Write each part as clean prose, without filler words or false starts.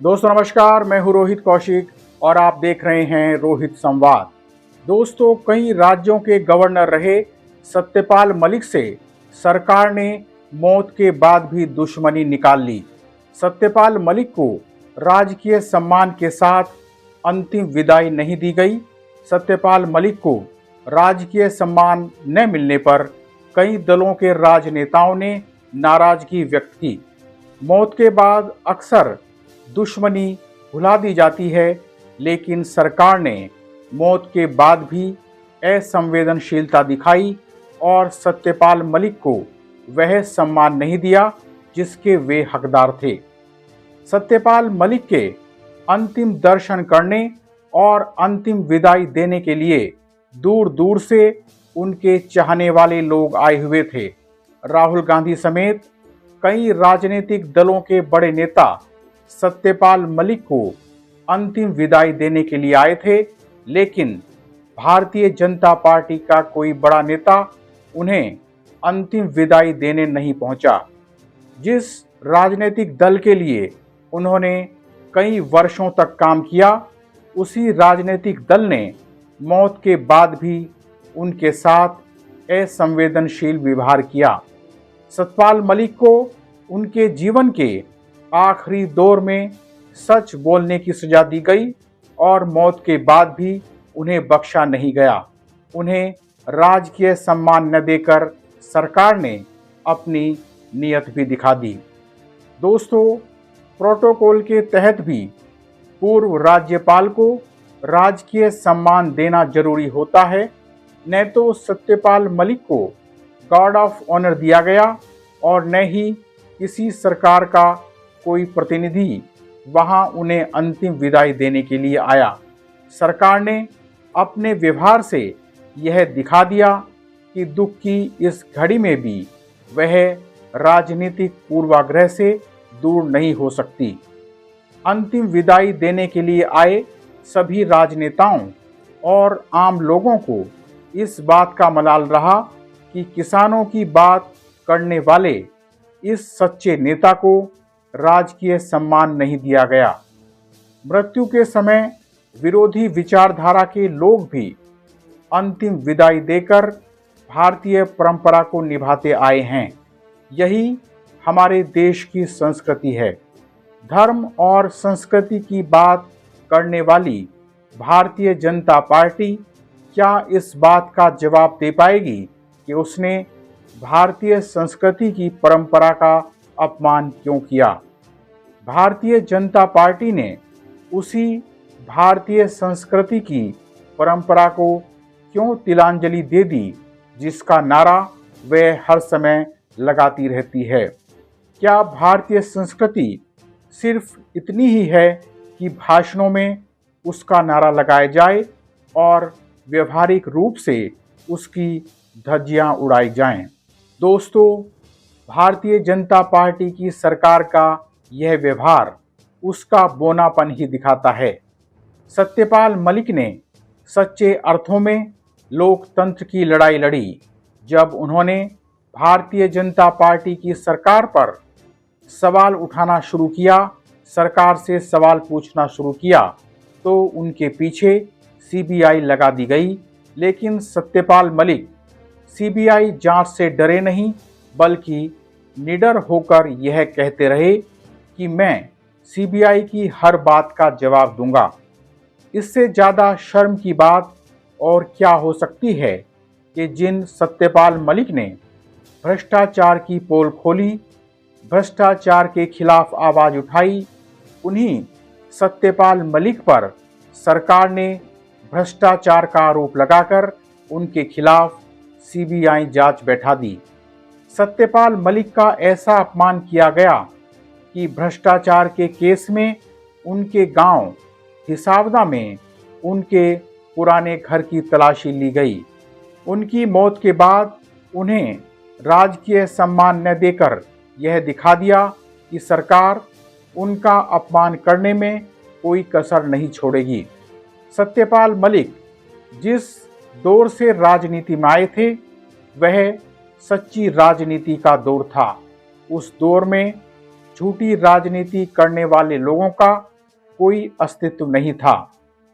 दोस्तों नमस्कार, मैं हूं रोहित कौशिक और आप देख रहे हैं रोहित संवाद। दोस्तों, कई राज्यों के गवर्नर रहे सत्यपाल मलिक से सरकार ने मौत के बाद भी दुश्मनी निकाल ली। सत्यपाल मलिक को राजकीय सम्मान के साथ अंतिम विदाई नहीं दी गई। सत्यपाल मलिक को राजकीय सम्मान न मिलने पर कई दलों के राजनेताओं ने नाराजगी व्यक्त की। मौत के बाद अक्सर दुश्मनी भुला दी जाती है, लेकिन सरकार ने मौत के बाद भी असंवेदनशीलता दिखाई और सत्यपाल मलिक को वह सम्मान नहीं दिया जिसके वे हकदार थे। सत्यपाल मलिक के अंतिम दर्शन करने और अंतिम विदाई देने के लिए दूर दूर से उनके चाहने वाले लोग आए हुए थे। राहुल गांधी समेत कई राजनीतिक दलों के बड़े नेता सत्यपाल मलिक को अंतिम विदाई देने के लिए आए थे, लेकिन भारतीय जनता पार्टी का कोई बड़ा नेता उन्हें अंतिम विदाई देने नहीं पहुंचा। जिस राजनीतिक दल के लिए उन्होंने कई वर्षों तक काम किया, उसी राजनीतिक दल ने मौत के बाद भी उनके साथ असंवेदनशील व्यवहार किया। सत्यपाल मलिक को उनके जीवन के आखिरी दौर में सच बोलने की सजा दी गई और मौत के बाद भी उन्हें बख्शा नहीं गया। उन्हें राजकीय सम्मान न देकर सरकार ने अपनी नीयत भी दिखा दी। दोस्तों, प्रोटोकॉल के तहत भी पूर्व राज्यपाल को राजकीय सम्मान देना जरूरी होता है। न तो सत्यपाल मलिक को गार्ड ऑफ ऑनर दिया गया और न ही किसी सरकार का कोई प्रतिनिधि वहां उन्हें अंतिम विदाई देने के लिए आया। सरकार ने अपने व्यवहार से यह दिखा दिया कि दुख की इस घड़ी में भी वह राजनीतिक पूर्वाग्रह से दूर नहीं हो सकती। अंतिम विदाई देने के लिए आए सभी राजनेताओं और आम लोगों को इस बात का मलाल रहा कि किसानों की बात करने वाले इस सच्चे नेता को राजकीय सम्मान नहीं दिया गया। मृत्यु के समय विरोधी विचारधारा के लोग भी अंतिम विदाई देकर भारतीय परंपरा को निभाते आए हैं। यही हमारे देश की संस्कृति है। धर्म और संस्कृति की बात करने वाली भारतीय जनता पार्टी क्या इस बात का जवाब दे पाएगी कि उसने भारतीय संस्कृति की परंपरा का अपमान क्यों किया? भारतीय जनता पार्टी ने उसी भारतीय संस्कृति की परंपरा को क्यों तिलांजलि दे दी जिसका नारा वह हर समय लगाती रहती है? क्या भारतीय संस्कृति सिर्फ इतनी ही है कि भाषणों में उसका नारा लगाया जाए और व्यवहारिक रूप से उसकी धज्जियां उड़ाई जाएं? दोस्तों, भारतीय जनता पार्टी की सरकार का यह व्यवहार उसका बोनापन ही दिखाता है। सत्यपाल मलिक ने सच्चे अर्थों में लोकतंत्र की लड़ाई लड़ी। जब उन्होंने भारतीय जनता पार्टी की सरकार पर सवाल उठाना शुरू किया, सरकार से सवाल पूछना शुरू किया, तो उनके पीछे सीबीआई लगा दी गई। लेकिन सत्यपाल मलिक सीबीआई जांच से डरे नहीं, बल्कि निडर होकर यह कहते रहे कि मैं सीबीआई की हर बात का जवाब दूंगा। इससे ज़्यादा शर्म की बात और क्या हो सकती है कि जिन सत्यपाल मलिक ने भ्रष्टाचार की पोल खोली, भ्रष्टाचार के खिलाफ आवाज़ उठाई, उन्हीं सत्यपाल मलिक पर सरकार ने भ्रष्टाचार का आरोप लगाकर उनके खिलाफ सीबीआई जांच बैठा दी। सत्यपाल मलिक का ऐसा अपमान किया गया कि भ्रष्टाचार के केस में उनके गांव हिसावदा में उनके पुराने घर की तलाशी ली गई। उनकी मौत के बाद उन्हें राजकीय सम्मान न देकर यह दिखा दिया कि सरकार उनका अपमान करने में कोई कसर नहीं छोड़ेगी। सत्यपाल मलिक जिस दौर से राजनीति में आए थे, वह सच्ची राजनीति का दौर था। उस दौर में झूठी राजनीति करने वाले लोगों का कोई अस्तित्व नहीं था।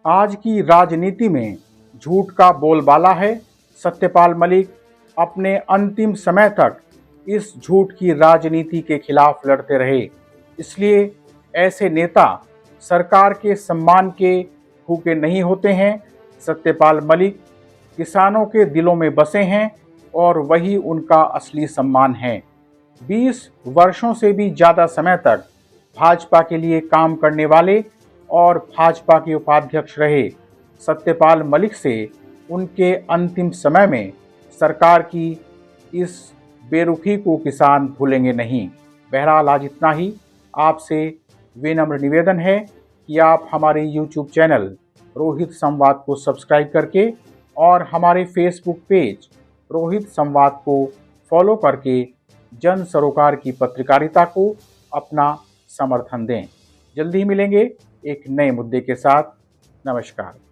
आज की राजनीति में झूठ का बोलबाला है। सत्यपाल मलिक अपने अंतिम समय तक इस झूठ की राजनीति के खिलाफ लड़ते रहे। इसलिए ऐसे नेता सरकार के सम्मान के भूखे नहीं होते हैं। सत्यपाल मलिक किसानों के दिलों में बसे हैं और वही उनका असली सम्मान है। 20 वर्षों से भी ज़्यादा समय तक भाजपा के लिए काम करने वाले और भाजपा के उपाध्यक्ष रहे सत्यपाल मलिक से उनके अंतिम समय में सरकार की इस बेरुखी को किसान भूलेंगे नहीं। बहरहाल आज इतना ही। आपसे विनम्र निवेदन है कि आप हमारे YouTube चैनल रोहित संवाद को सब्सक्राइब करके और हमारे फेसबुक पेज रोहित संवाद को फॉलो करके जन सरोकार की पत्रकारिता को अपना समर्थन दें। जल्दी ही मिलेंगे एक नए मुद्दे के साथ। नमस्कार।